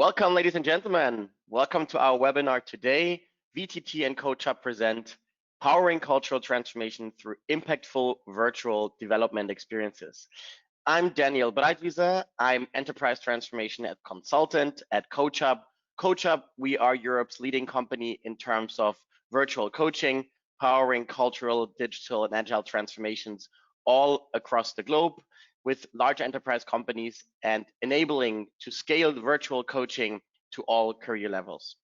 Welcome, ladies and gentlemen. Welcome to our webinar today. VTT and Coachhub present Powering Cultural Transformation Through Impactful Virtual Development Experiences. I'm Daniel Breitwieser. I'm Enterprise Transformation Consultant at Coachhub. Coachhub, we are Europe's leading company in terms of virtual coaching, powering cultural, digital, and agile transformations all across the globe, with large enterprise companies and enabling to scale virtual coaching to all career levels.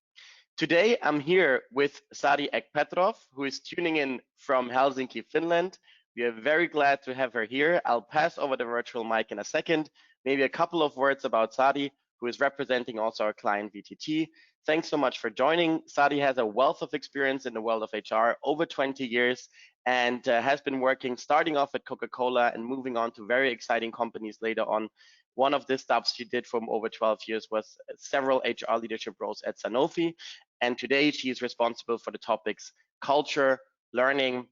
Today, I'm here with Sari Ek-Petroff, who is tuning in from Helsinki, Finland. We are very glad to have her here. I'll pass over the virtual mic in a second. Maybe a couple of words about Sari, who is representing also our client VTT. Thanks so much for joining. Sari has a wealth of experience in the world of HR, over 20 years, and has been working, starting off at Coca-Cola and moving on to very exciting companies later on. One of the stops she did for over 12 years was several HR leadership roles at Sanofi. And today she is responsible for the topics culture, learning,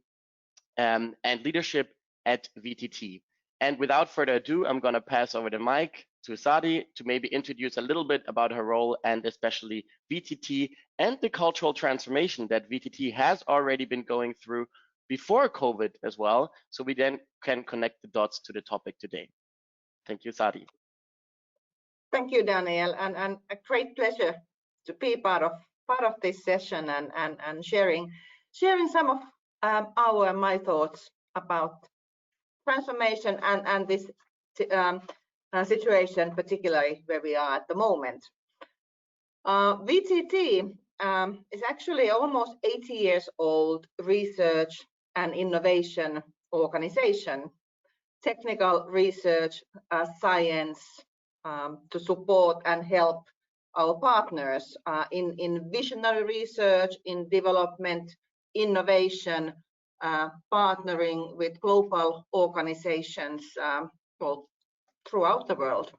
and leadership at VTT. And without further ado, I'm gonna pass over the mic to Sari to maybe introduce a little bit about her role and especially VTT and the cultural transformation that VTT has already been going through before COVID as well, so we then can connect the dots to the topic today. Thank you, Sari. Thank you, Daniel, and a great pleasure to be part of this session and sharing some of my thoughts about transformation and this situation, particularly where we are at the moment. VTT is actually almost 80 years old research and innovation organization, technical research, science to support and help our partners in visionary research, in development, innovation, partnering with global organizations throughout the world.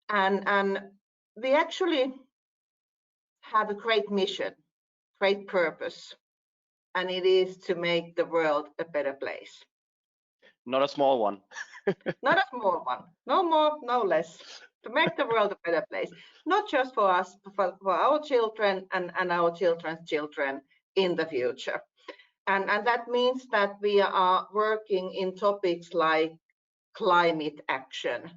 And we actually have a great mission, great purpose, and it is to make the world a better place. Not a small one. Not a small one, no more, no less. To make the world a better place, not just for us, but for our children and our children's children in the future. And that means that we are working in topics like climate action,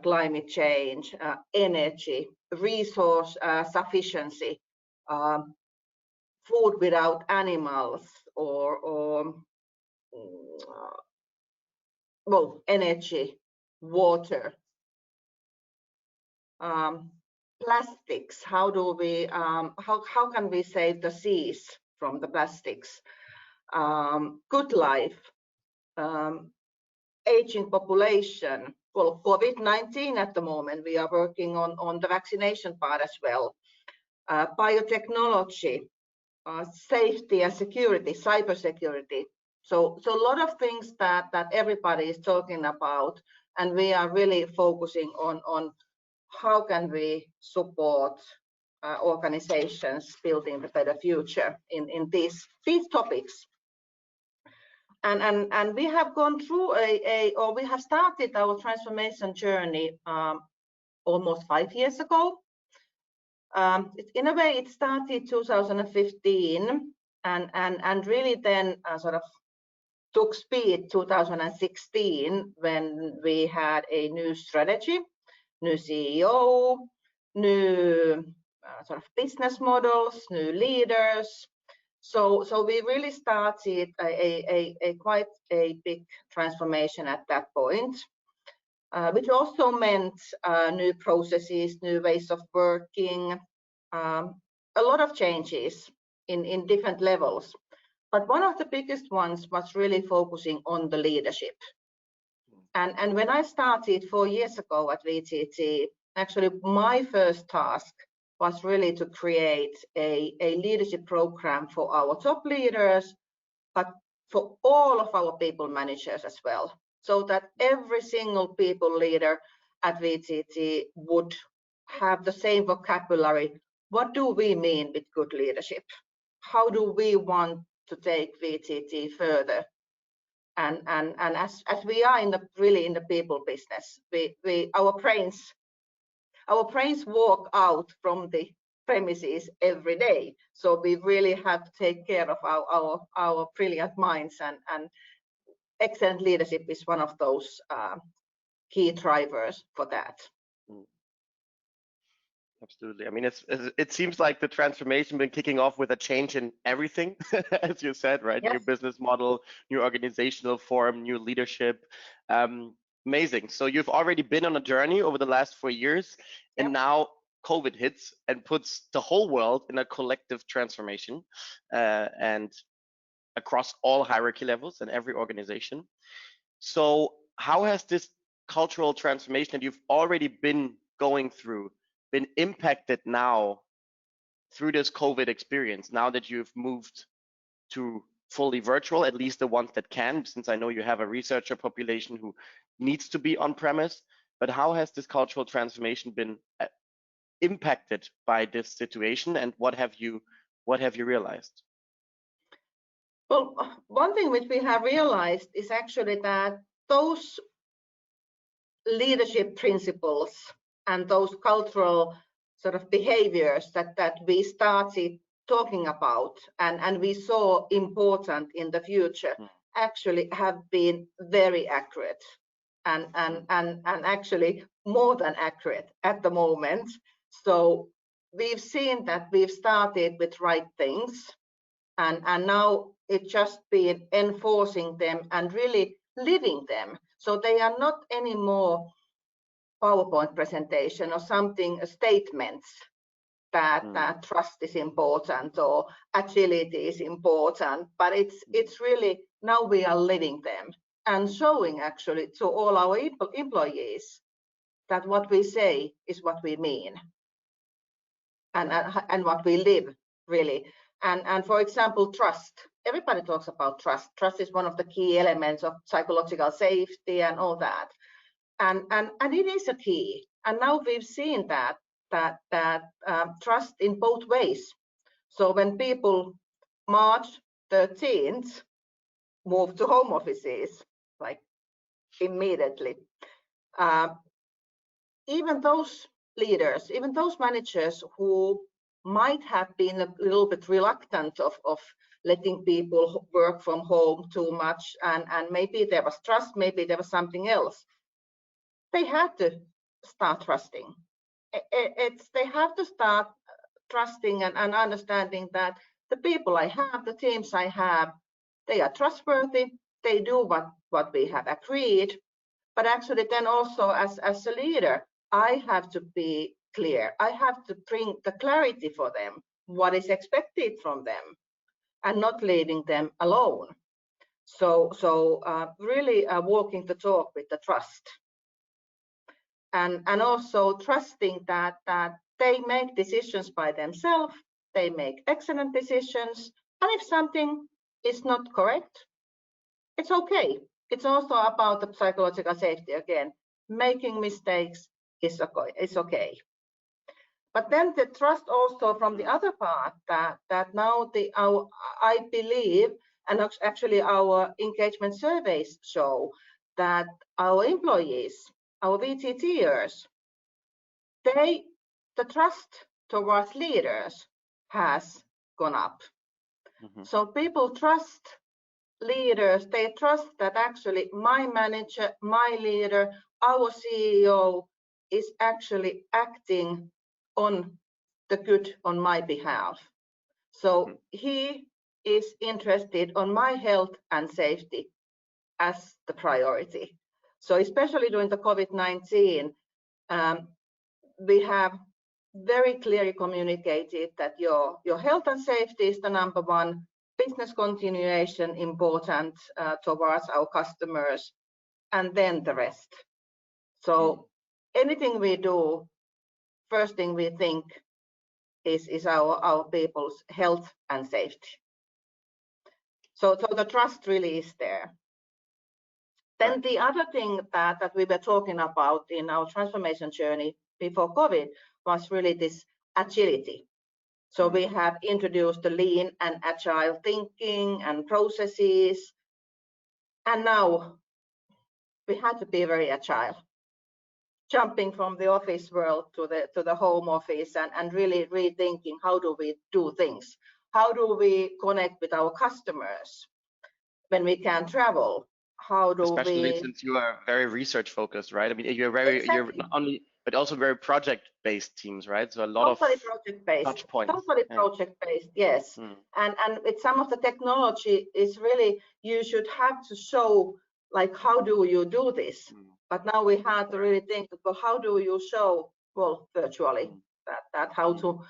climate change, energy, resource sufficiency, food without animals, or well, energy, water, plastics. How do we how can we save the seas from the plastics? Good life, aging population. Well, COVID-19 at the moment, we are working on the vaccination part as well. Biotechnology, safety and security, cybersecurity. So a lot of things that everybody is talking about, and we are really focusing on how can we support organizations building the better future in these topics. And we have gone through or we have started our transformation journey almost 5 years ago. In a way, it started 2015 and really then sort of took speed 2016 when we had a new strategy, new CEO, new sort of business models, new leaders. So we really started quite a big transformation at that point, which also meant new processes, new ways of working, a lot of changes in different levels. But one of the biggest ones was really focusing on the leadership. And when I started 4 years ago at VTT, actually my first task was really to create a leadership program for our top leaders, but for all of our people managers as well, so that every single people leader at VTT would have the same vocabulary. What do we mean with good leadership? How do we want to take VTT further? And as we are really in the people business, our brains our brains walk out from the premises every day. So we really have to take care of our brilliant minds, and excellent leadership is one of those key drivers for that. Absolutely. I mean, it seems like the transformation been kicking off with a change in everything, as you said, right? Yes. New business model, new organizational form, new leadership. Amazing. So you've already been on a journey over the last 4 years, and Yep. now COVID hits and puts the whole world in a collective transformation, and across all hierarchy levels and every organization. So how has this cultural transformation that you've already been going through been impacted now through this COVID experience, now that you've moved to fully virtual, at least the ones that can, since I know you have a researcher population who needs to be on premise, but how has this cultural transformation been impacted by this situation, and what have you realized? Well, one thing which we have realized is actually that those leadership principles and those cultural sort of behaviors that we started talking about and we saw important in the future actually have been very accurate and actually more than accurate at the moment. So we've seen that we've started with right things, and now it's just been enforcing them and really living them. So they are not anymore PowerPoint presentation or something, statements that trust is important or agility is important, but it's really now we are living them and showing actually to all our employees that what we say is what we mean and what we live really. And for example, trust. Everybody talks about trust. Trust is one of the key elements of psychological safety and all that. And it is a key. And now we've seen that trust in both ways. So when people March 13th move to home offices, like immediately, even those leaders, even those managers who might have been a little bit reluctant of letting people work from home too much, and maybe there was trust, maybe there was something else, they had to start trusting. They have to start trusting and understanding that the people I have, the teams I have, they are trustworthy, they do what we have agreed, but actually then also as a leader, I have to be clear. I have to bring the clarity for them, what is expected from them, and not leaving them alone. So really walking the talk with the trust. And also trusting that they make decisions by themselves, they make excellent decisions, and if something is not correct, it's okay. It's also about the psychological safety again. Making mistakes is okay. But then the trust also from the other part that now I believe, and actually our engagement surveys show that our employees, our VTTers, the trust towards leaders has gone up. So people trust leaders, they trust that actually my manager, my leader, our CEO is actually acting on the good on my behalf. So he is interested on my health and safety as the priority. So especially during the COVID-19, we have very clearly communicated that your health and safety is the number one, business continuation important towards our customers, and then the rest. So anything we do, first thing we think is our people's health and safety. So the trust really is there. Then the other thing that we were talking about in our transformation journey before COVID was really this agility. So we have introduced the lean and agile thinking and processes, and now we had to be very agile. jumping from the office world to the home office and really rethinking how do we do things, how do we connect with our customers when we can't travel, how do Especially we, since you are very research focused, right? I mean, you're not only, but also very project based teams, right? So a lot totally of project based, touch points. totally project based, yes. And with some of the technology is really, you should have to show like, how do you do this? But now we have to really think, well, how do you show, well, virtually, that how to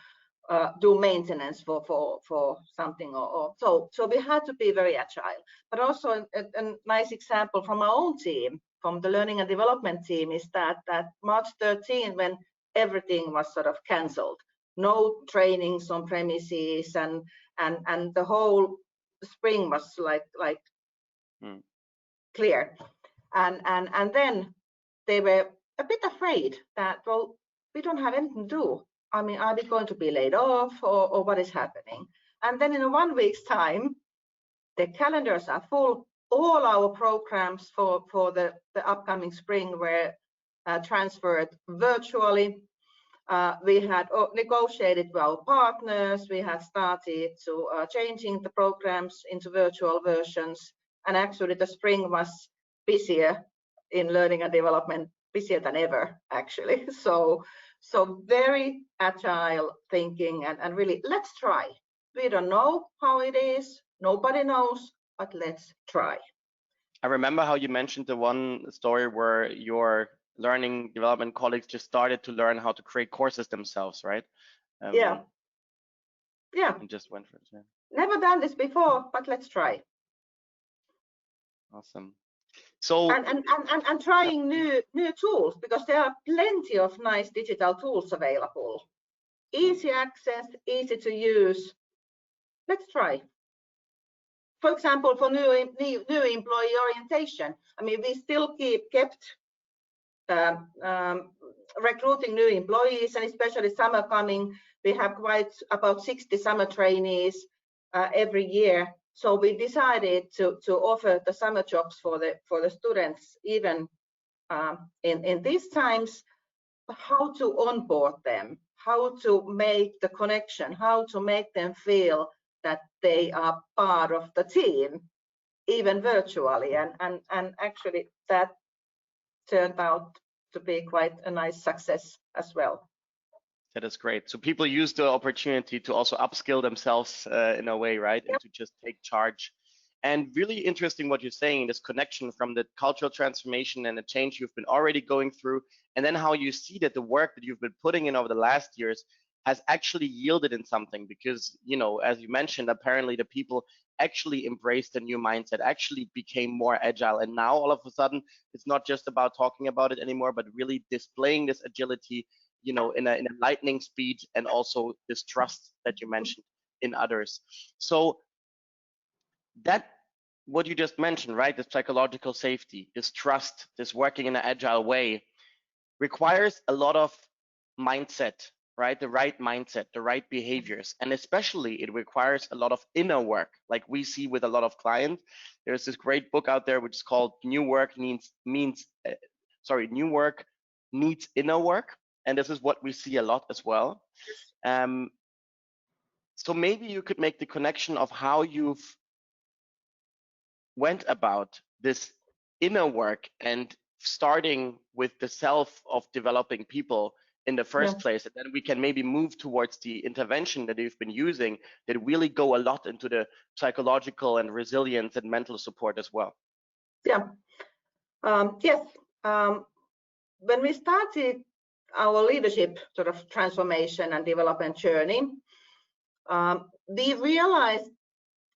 do maintenance for something, or so we had to be very agile. But also a nice example from our own team, from the learning and development team, is that March 13, when everything was sort of cancelled, no trainings on premises, and the whole spring was like clear, and then they were a bit afraid that, well, we don't have anything to do. I mean, are we going to be laid off, or what is happening? And then in 1 week's time, the calendars are full. All our programs for the upcoming spring were transferred virtually. We had negotiated with our partners. We had started to changing the programs into virtual versions. And actually, the spring was busier in learning and development, busier than ever, actually. So very agile thinking, and really, let's try. We don't know how it is. Nobody knows, but let's try. I remember how you mentioned the one story where your learning development colleagues just started to learn how to create courses themselves, right? Yeah. And just went for it. Yeah. Never done this before, but let's try. Awesome. So and trying new tools, because there are plenty of nice digital tools available. Easy access, easy to use. Let's try. For example, for new employee orientation, I mean, we still kept recruiting new employees, and especially summer coming, we have about 60 summer trainees every year. So we decided to offer the summer jobs for the students, even in these times, how to onboard them, how to make the connection, how to make them feel that they are part of the team, even virtually. And actually that turned out to be quite a nice success as well. That is great. So people use the opportunity to also upskill themselves in a way, right? Yep. And to just take charge. And really interesting what you're saying, this connection from the cultural transformation and the change you've been already going through, and then how you see that the work that you've been putting in over the last years has actually yielded in something. Because, you know, as you mentioned, apparently the people actually embraced the new mindset, actually became more agile. And now all of a sudden, it's not just about talking about it anymore, but really displaying this agility, you know, in a lightning speed, and also this trust that you mentioned in others. So that, what you just mentioned, right, this psychological safety, this trust, this working in an agile way, requires a lot of mindset, right? The right mindset, the right behaviors, and especially it requires a lot of inner work, like we see with a lot of clients. There's this great book out there which is called New Work Needs Inner Work, and this is what we see a lot as well. So maybe you could make the connection of how you've went about this inner work and starting with the self of developing people in the first place, and then we can maybe move towards the intervention that you've been using that really go a lot into the psychological and resilience and mental support as well. Yeah. Yes. When we started our leadership sort of transformation and development journey, we realized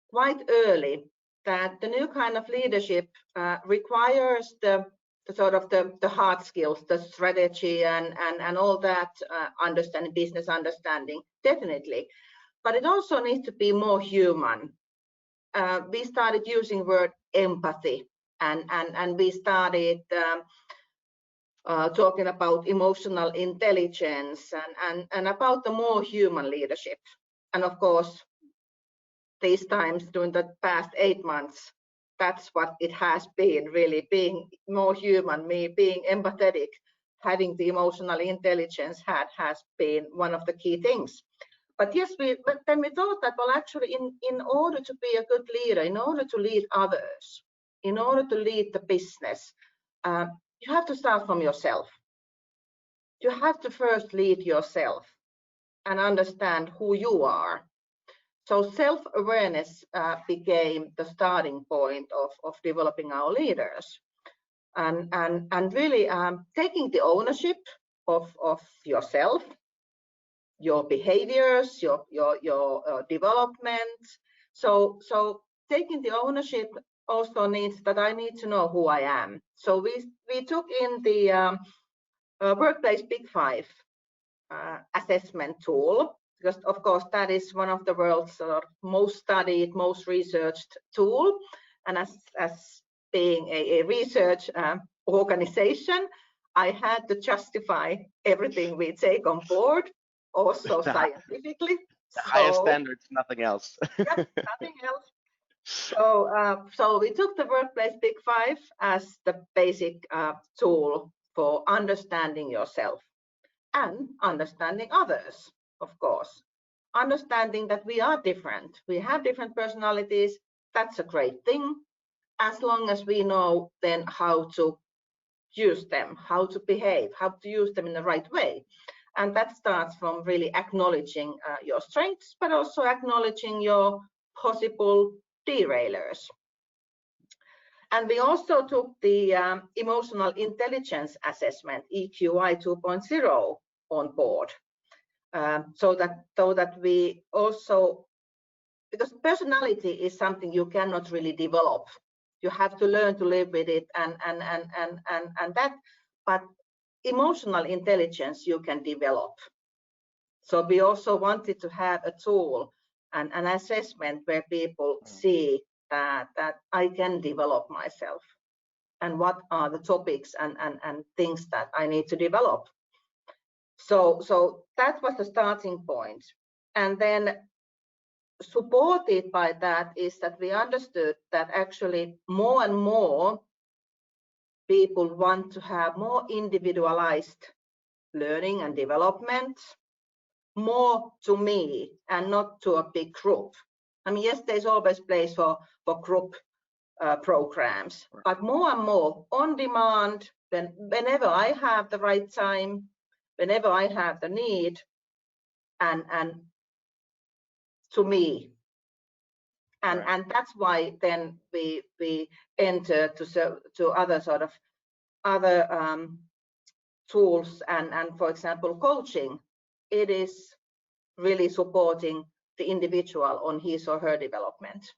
quite early that the new kind of leadership requires the sort of the hard skills, the strategy and all that, understanding, business understanding, definitely. But it also needs to be more human. We started using word empathy, and we started talking about emotional intelligence and about the more human leadership. And of course, these times during the past 8 months, that's what it has been, really being more human, being empathetic, having the emotional intelligence has been one of the key things. But yes, but then we thought that, well, actually, in order to be a good leader, in order to lead others, in order to lead the business, you have to start from yourself. You have to first lead yourself and understand who you are. So self-awareness became the starting point of developing our leaders, and really taking the ownership of yourself, your behaviors, your development. So taking the ownership also means that I need to know who I am. So we took in the workplace Big Five assessment tool, because of course that is one of the world's most studied, most researched tool. And as being a research organization, I had to justify everything we take on board, also scientifically. The highest standards, nothing else. Yes, nothing else. So we took the workplace Big Five as the basic tool for understanding yourself and understanding others, of course. Understanding that we are different. We have different personalities. That's a great thing, as long as we know then how to use them, how to behave, how to use them in the right way. And that starts from really acknowledging your strengths, but also acknowledging your possible derailers. And we also took the emotional intelligence assessment, EQI 2.0, on board, so that we also, because personality is something you cannot really develop. You have to learn to live with it and that, but emotional intelligence you can develop. So we also wanted to have a tool and an assessment where people see that I can develop myself, and what are the topics and things that I need to develop. So that was the starting point. And then supported by that is that we understood that actually more and more people want to have more individualized learning and development, more to me and not to a big group. I mean, yes, there's always place for group programs, but more and more on demand, whenever I have the right time, whenever I have the need, and to me. And that's why then we enter to other sort of other tools and for example coaching. It is really supporting the individual on his or her development.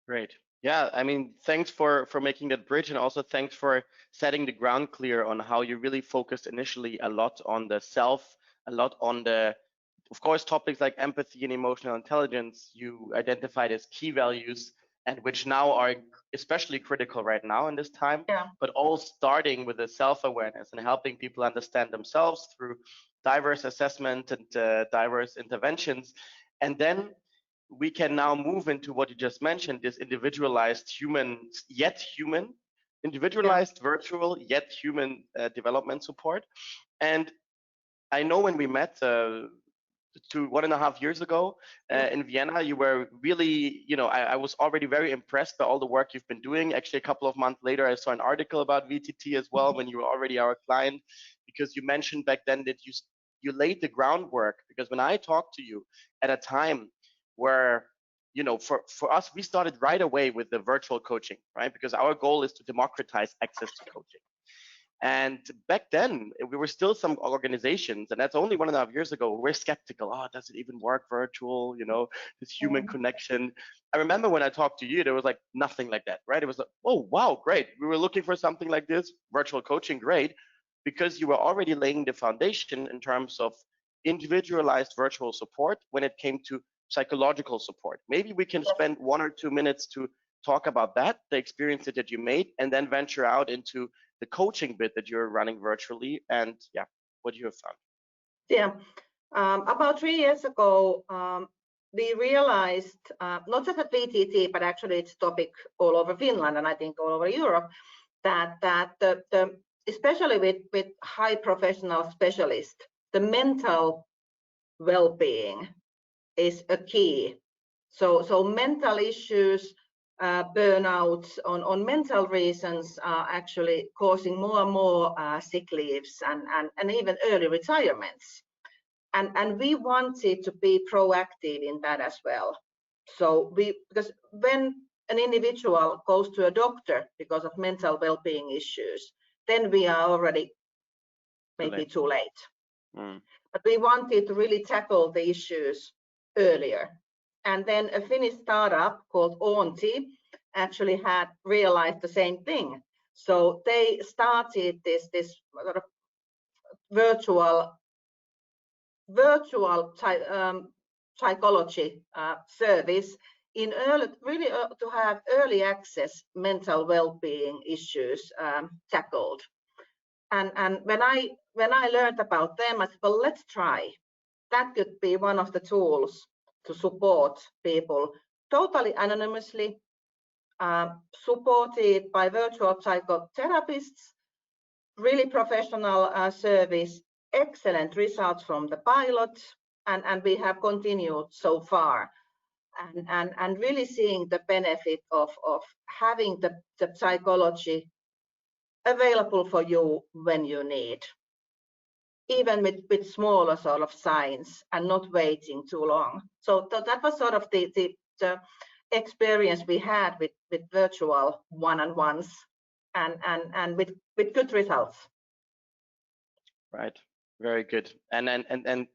Great. Yeah, I mean, thanks for making that bridge, and also thanks for setting the ground clear on how you really focused initially a lot on the self, a lot on the, of course, topics like empathy and emotional intelligence you identified as key values, and which now are especially critical right now in this time, but all starting with the self-awareness and helping people understand themselves through diverse assessment and diverse interventions. And then we can now move into what you just mentioned, this individualized individualized virtual yet human development support. And I know when we met 1.5 years ago in Vienna, you were really, I was already very impressed by all the work you've been doing. Actually, a couple of months later, I saw an article about VTT as well, when you were already our client, because you mentioned back then that you laid the groundwork. Because when I talked to you at a time where, for us, we started right away with the virtual coaching, right? Because our goal is to democratize access to coaching. And back then, we were still some organizations, and that's only 1.5 years ago, we're skeptical. Oh, does it even work virtual? This human connection. I remember when I talked to you, there was like nothing like that, right? It was like, oh, wow, great. We were looking for something like this, virtual coaching, great. Because you were already laying the foundation in terms of individualized virtual support when it came to psychological support. Maybe we can spend 1 or 2 minutes to talk about that, the experience that you made, and then venture out into the coaching bit that you're running virtually, and what you have found. Yeah, about 3 years ago, we realized, not just at VTT, but actually it's a topic all over Finland and I think all over Europe, that the especially with high professional specialists, the mental well-being is a key. So mental issues, burnouts on mental reasons are actually causing more and more sick leaves and even early retirements. And we wanted to be proactive in that as well. So because when an individual goes to a doctor because of mental well-being issues, then we are already maybe too late. But we wanted to really tackle the issues earlier. And then a Finnish startup called Oonti actually had realized the same thing. So they started this sort of virtual psychology service in to have early access mental well-being issues tackled. And when I learned about them, I said, well, let's try. That could be one of the tools to support people totally anonymously, supported by virtual psychotherapists, really professional service, excellent results from the pilot, and we have continued so far, and really seeing the benefit of having the psychology available for you when you need, even with smaller sort of signs and not waiting too long. So that was sort of the experience we had with virtual one-on-ones and with good results. Right, very good. And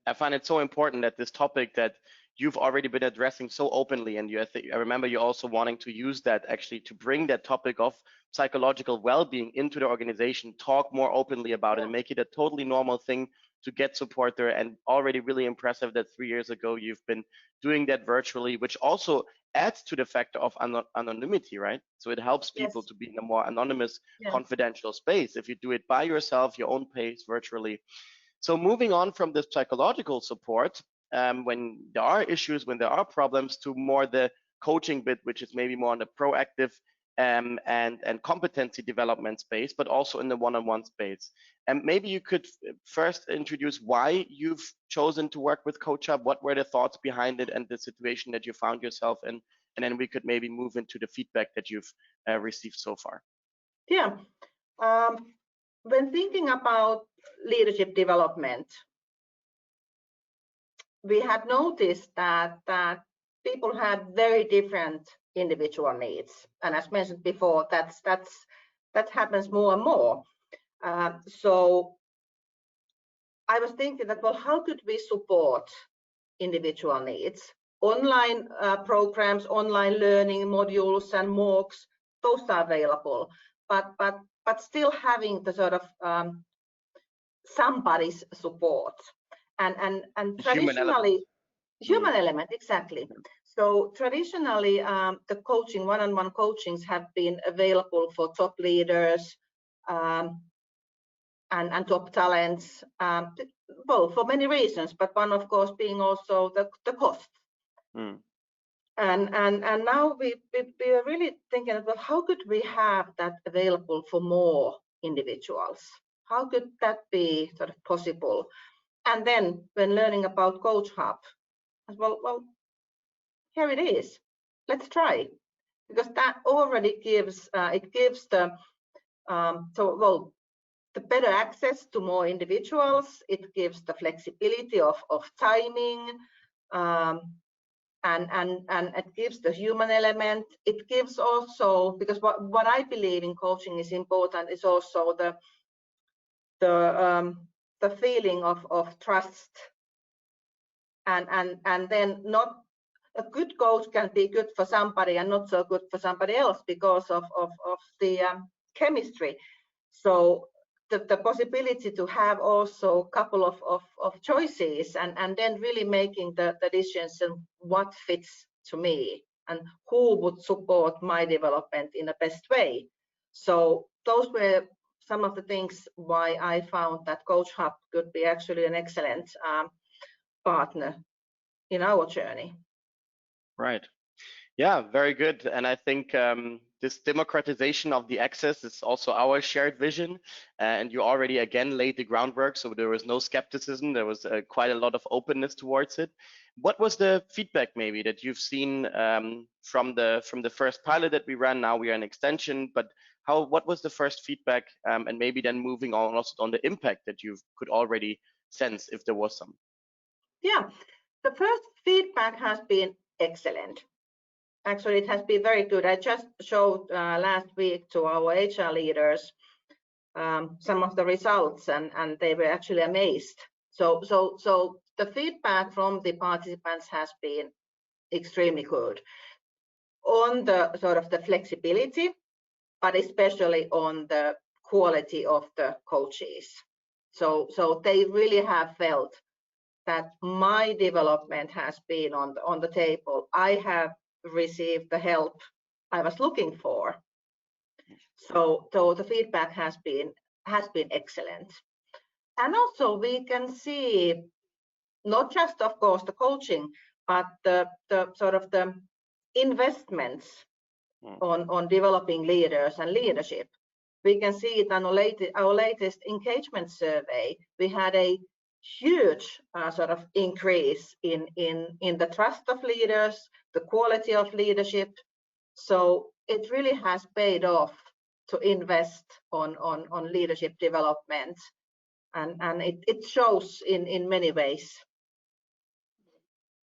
I find it so important that this topic that you've already been addressing so openly, and I remember you also wanting to use that actually to bring that topic of psychological well-being into the organization, talk more openly about it, and make it a totally normal thing to get support there. And already really impressive that 3 years ago you've been doing that virtually, which also adds to the factor of anonymity, right? So it helps people to be in a more anonymous, confidential space if you do it by yourself, your own pace, virtually. So moving on from this psychological support, when there are issues, when there are problems, to more the coaching bit, which is maybe more on the proactive and competency development space, but also in the one-on-one space. And maybe you could first introduce why you've chosen to work with Coachhub, what were the thoughts behind it and the situation that you found yourself in, and then we could maybe move into the feedback that you've received so far. Yeah, when thinking about leadership development, we have noticed that people have very different individual needs, and as mentioned before, that happens more and more. So I was thinking that, well, how could we support individual needs? Online programs, online learning modules and MOOCs, those are available, but still having the sort of somebody's support and traditionally human element, exactly. So traditionally the coaching, one-on-one coachings have been available for top leaders and top talents, well, for many reasons, but one of course being also the cost. And now we are really thinking about how could we have that available for more individuals? How could that be sort of possible? And then when learning about Coachhub, well, here it is. Let's try, because that already gives the better access to more individuals. It gives the flexibility of timing, and it gives the human element. It gives also, because what I believe in coaching is important is also the feeling of trust, and then not a good coach can be good for somebody and not so good for somebody else because of the chemistry. So the possibility to have also a couple of choices and then really making the decisions and what fits to me and who would support my development in the best way. So those were some of the things why I found that Coachhub could be actually an excellent partner in our journey. Right. Yeah, very good. And I think this democratization of the access is also our shared vision, and you already again laid the groundwork, so there was no skepticism, there was quite a lot of openness towards it. What was the feedback maybe that you've seen from the first pilot that we ran? Now we are in extension, but what was the first feedback, and maybe then moving on also on the impact that you could already sense, if there was some? Yeah, the first feedback has been excellent. Actually, it has been very good. I just showed last week to our HR leaders some of the results, and they were actually amazed. So the feedback from the participants has been extremely good on the sort of the flexibility, but especially on the quality of the coaches. So they really have felt that my development has been on the table. I have received the help I was looking for. So the feedback has been excellent. And also we can see not just, of course, the coaching, but the sort of the investments on developing leaders and leadership. We can see it on our latest engagement survey. We had a huge sort of increase in the trust of leaders, the quality of leadership. So it really has paid off to invest on leadership development, and it shows in many ways.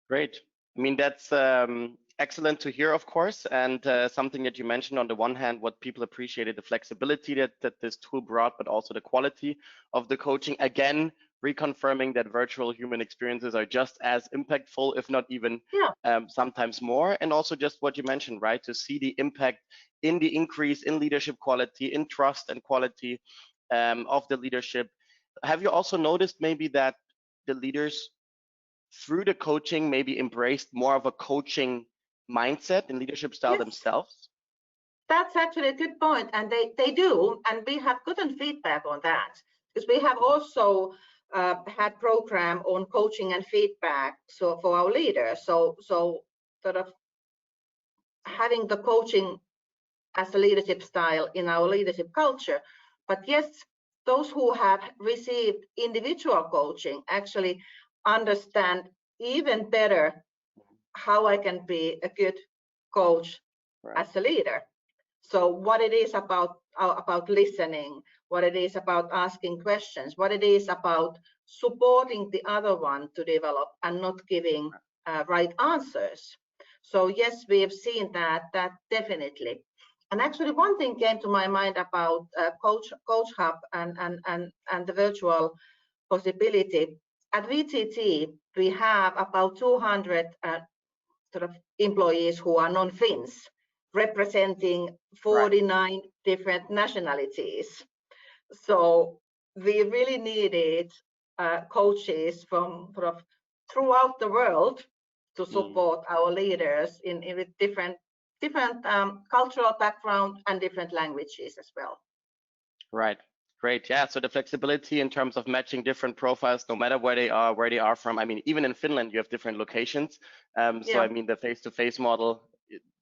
Great. I mean, that's excellent to hear, of course, and something that you mentioned on the one hand, what people appreciated, the flexibility that this tool brought, but also the quality of the coaching. Again, reconfirming that virtual human experiences are just as impactful, if not even sometimes more. And also just what you mentioned, right? To see the impact in the increase in leadership quality, in trust and quality of the leadership. Have you also noticed maybe that the leaders through the coaching maybe embraced more of a coaching mindset and leadership style themselves? That's actually a good point, and they do, and we have gotten feedback on that, because we have also had program on coaching and feedback so for our leaders, so sort of having the coaching as a leadership style in our leadership culture. But yes, those who have received individual coaching actually understand even better how I can be a good coach as a leader. So what it is about listening, what it is about asking questions, what it is about supporting the other one to develop and not giving right answers. So yes, we have seen that definitely. And actually one thing came to my mind about Coachhub and the virtual possibility. At VTT, we have about 200 sort of employees who are non-Finns, representing 49 different nationalities. So we really needed coaches from sort of throughout the world to support our leaders in with different cultural background and different languages as well. Right. Great. Yeah. So the flexibility in terms of matching different profiles, no matter where they are from. I mean, even in Finland, you have different locations. So I mean, the face-to-face model,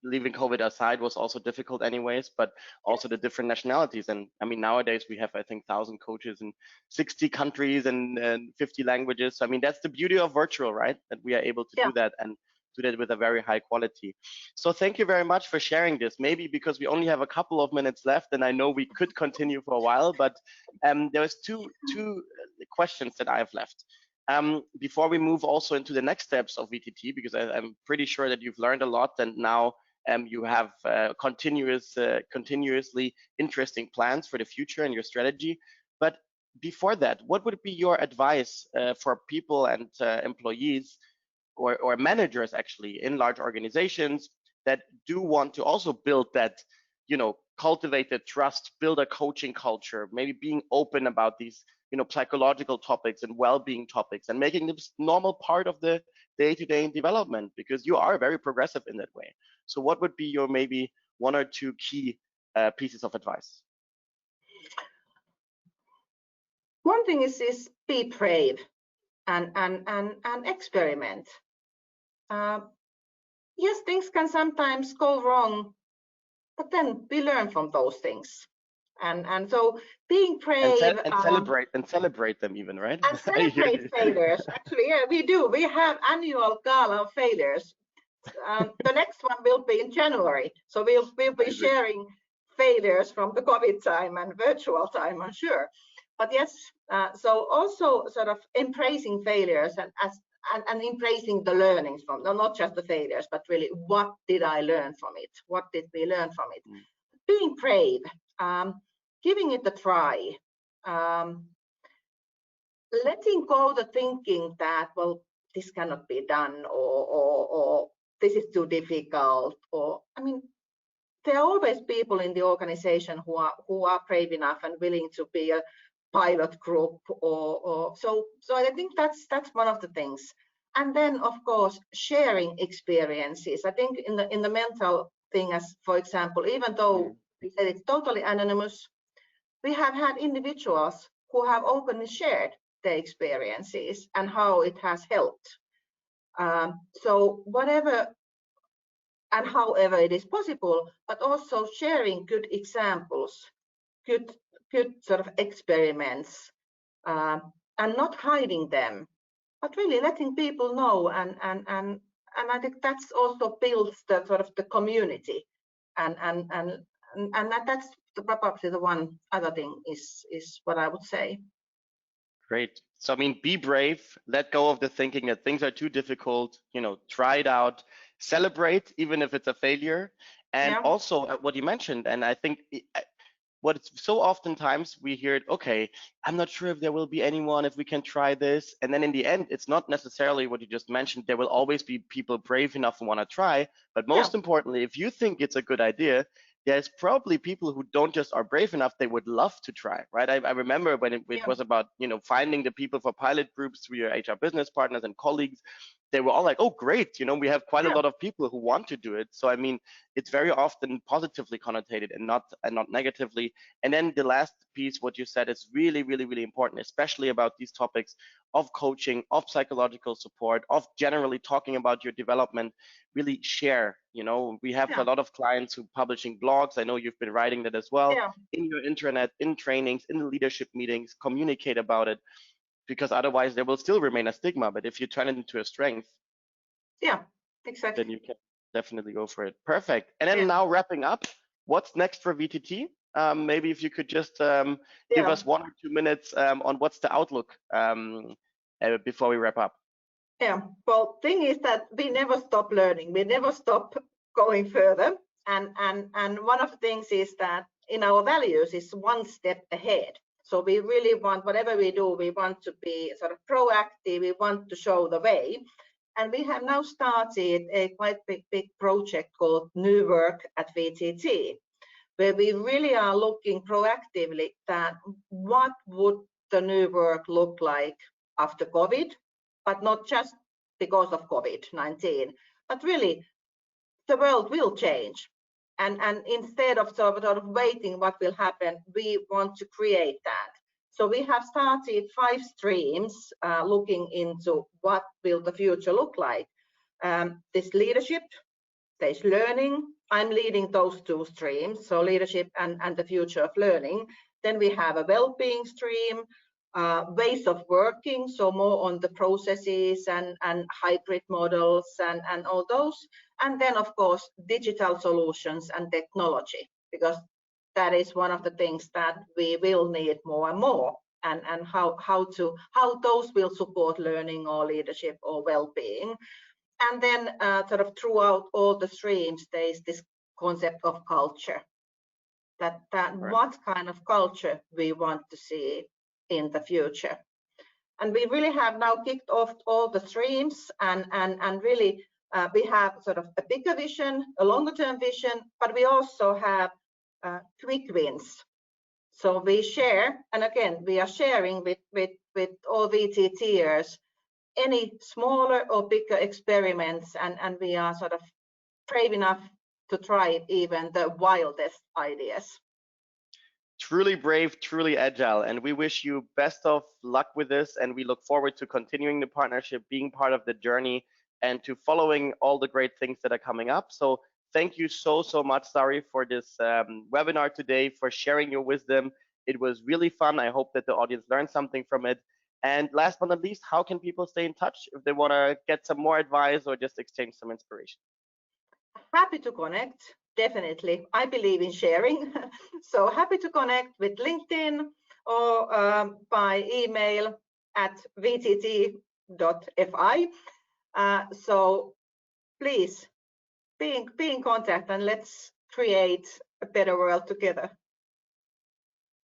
leaving COVID aside, was also difficult anyways, but also the different nationalities. And I mean, nowadays we have, I think, 1,000 coaches in 60 countries and 50 languages. So I mean, that's the beauty of virtual, right? That we are able to do that and do that with a very high quality. So thank you very much for sharing this. Maybe because we only have a couple of minutes left, and I know we could continue for a while, but there was two questions that I have left. Before we move also into the next steps of VTT, because I'm pretty sure that you've learned a lot, and now you have continuously interesting plans for the future and your strategy. But before that, what would be your advice for people and employees or managers actually in large organizations that do want to also build that, cultivate the trust, build a coaching culture, maybe being open about these, psychological topics and well-being topics, and making this normal part of the day-to-day development, because you are very progressive in that way. So what would be your maybe one or two key pieces of advice? One thing is be brave and experiment. Yes, things can sometimes go wrong, but then we learn from those things. And so being brave and celebrate them even, right? And celebrate failures. Actually, yeah, we do. We have annual gala of failures. The next one will be in January. So we'll be sharing failures from the COVID time and virtual time, I'm sure. But yes, so also sort of embracing failures and embracing the learnings from them, not just the failures, but really what did I learn from it? What did we learn from it? Being brave, giving it a try, letting go the thinking that, well, this cannot be done, or this is too difficult, or I mean, there are always people in the organization who are brave enough and willing to be a pilot group, or so I think that's one of the things. And then of course sharing experiences. I think in the mental thing, as for example, even though we said it's totally anonymous, we have had individuals who have openly shared their experiences and how it has helped. So whatever and however it is possible, but also sharing good examples, good sort of experiments, and not hiding them, but really letting people know. And I think that's also builds the sort of the community, and that's probably the one other thing is what I would say. Great. So I mean, be brave, let go of the thinking that things are too difficult, you know, try it out, celebrate even if it's a failure. And also what you mentioned, and I think what it's so oftentimes we hear it, okay, I'm not sure if there will be anyone, if we can try this. And then in the end, it's not necessarily what you just mentioned. There will always be people brave enough and want to try. But most importantly, if you think it's a good idea, there's probably people who don't just are brave enough, they would love to try, right? I remember when it was about, you know, finding the people for pilot groups through your HR business partners and colleagues. They were all like, oh, great, you know, we have quite a lot of people who want to do it. So, I mean, it's very often positively connotated and not negatively. And then the last piece, what you said is really, really, really important, especially about these topics of coaching, of psychological support, of generally talking about your development. Really share, you know, we have a lot of clients who publishing blogs. I know you've been writing that as well, in your intranet, in trainings, in the leadership meetings, communicate about it, because otherwise there will still remain a stigma. But if you turn it into a strength, exactly, then you can definitely go for it. Perfect. And then now wrapping up, what's next for VTT? Maybe if you could just give us 1 or 2 minutes on what's the outlook before we wrap up. Well, thing is that we never stop learning. We never stop going further. And one of the things is that in our values is one step ahead. So we really want, whatever we do, we want to be sort of proactive. We want to show the way. And we have now started a quite big project called New Work at VTT, where we really are looking proactively at what would the new work look like after COVID, but not just because of COVID-19, but really the world will change. And instead of sort of waiting what will happen, we want to create that. So we have started 5 streams looking into what will the future look like. This leadership, there's learning. I'm leading those 2 streams, so leadership and the future of learning. Then we have a well-being stream, ways of working, so more on the processes and hybrid models and all those. And then of course digital solutions and technology, because that is one of the things that we will need more and more, and how those will support learning or leadership or well-being. And then sort of throughout all the streams there is this concept of culture, that what kind of culture we want to see in the future. And we really have now kicked off all the streams, and really we have sort of a bigger vision, a longer term vision, but we also have quick wins. So we share, and again we are sharing with all VTTers any smaller or bigger experiments, and we are sort of brave enough to try even the wildest ideas. Truly brave, truly agile, and we wish you best of luck with this, and we look forward to continuing the partnership, being part of the journey, and to following all the great things that are coming up. So Thank you so much, Sari, for this webinar today, for sharing your wisdom. It was really fun. I hope that the audience learned something from it. And last but not least, how can people stay in touch if they want to get some more advice or just exchange some inspiration? Happy to connect, definitely. I believe in sharing. So happy to connect with LinkedIn or by email at vtt.fi. So please be in contact and let's create a better world together.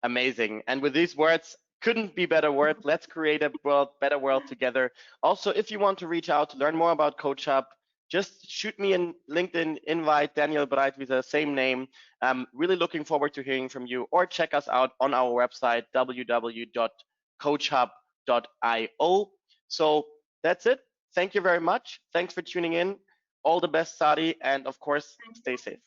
Amazing. And with these words, couldn't be better word. Let's create a better world together. Also, if you want to reach out to learn more about Coachhub, just shoot me a LinkedIn invite, Daniel Breitwieser, same name. I'm really looking forward to hearing from you, or check us out on our website, www.coachhub.io. So that's it. Thank you very much. Thanks for tuning in. All the best, Sari, and of course, stay safe.